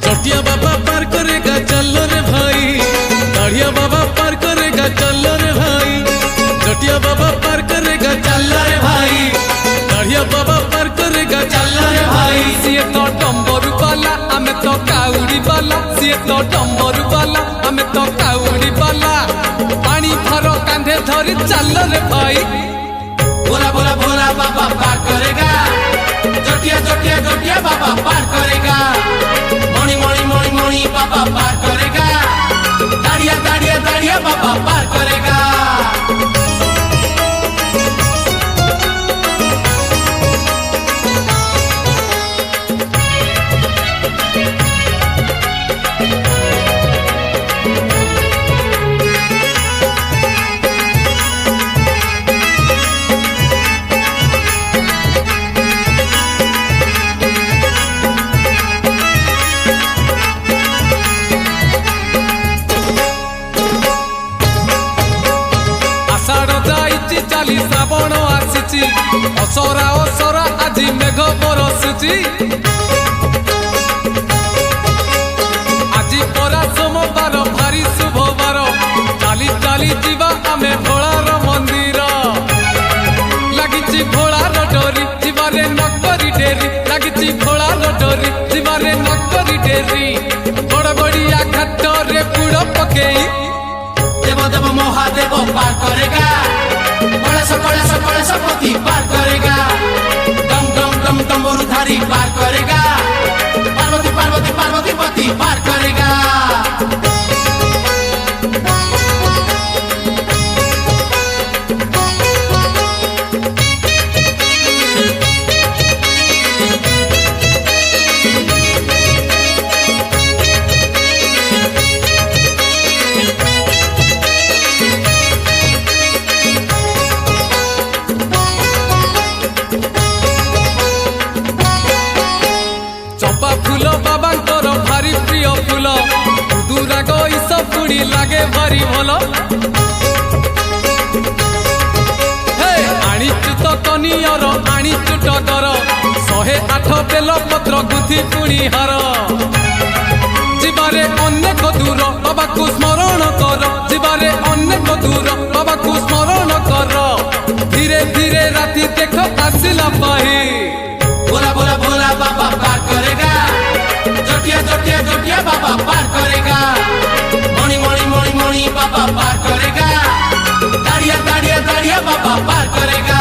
जटिया बाबा पार करेगा चलो रे भाई, दाढ़िया बाबा पार करेगा चलो रे भाई, जटिया बाबा पार करेगा चलो रे भाई, दाढ़िया बाबा पार करेगा चलो रे भाई। सीए तो डंबरू बाला आमे तो काउड़ी बाला, सीए तो डंबरू बाला आमे तो काउड़ी बाला, पानी भरो कांधे धरी चलो रे भाई। भोला भोला भोला बाबा पार करेगा, जटिया जटिया जटिया बाबा पार करेगा, मणि मणि मणि मणि बाबा पार करेगा, दाढ़िया दाढ़िया दाढ़िया बाबा पार करेगा। चाली श्रावण आसी असरा असरा आज मेघ बरसुची, आज परा सोमवार भारी शुभवार, चाली चाली जीवा आमे भोलार मंदिर, लागिची भोलार डोरी जीवारे नकरी डेरी, लागिची भोलार डोरी जीवारे नकरी डेरी, बड़ बड़िया घाटरे बुड़ पकेई देव देव महादेव पार करेगा, कलश पति पार करेगा, डम डम डम डमरूधारी पार करेगा, पार्वती पार्वती पार्वती पति पार करेगा। चंपा फूल बाबांकर भारी प्रिय फूल, दुराग ईस पुणी लागे भारी भल, आनीचु तो कनियर आनीचु टगर, 108 बेल पत्र गुथि पुणी हार, जीवारे अनेक दूर बाबा को स्मरण कर, जीवारे अनेक दूर बाबा को स्मरण कर, धीरे धीरे राति देख आसिला पाही। भोला भोला भोला बाबा पार करेगा, जटिया जटिया जटिया बाबा पार करेगा, मणि मणि मणि मणि बाबा पार करेगा, दाढ़िया दाढ़िया दाढ़िया बाबा पार करेगा।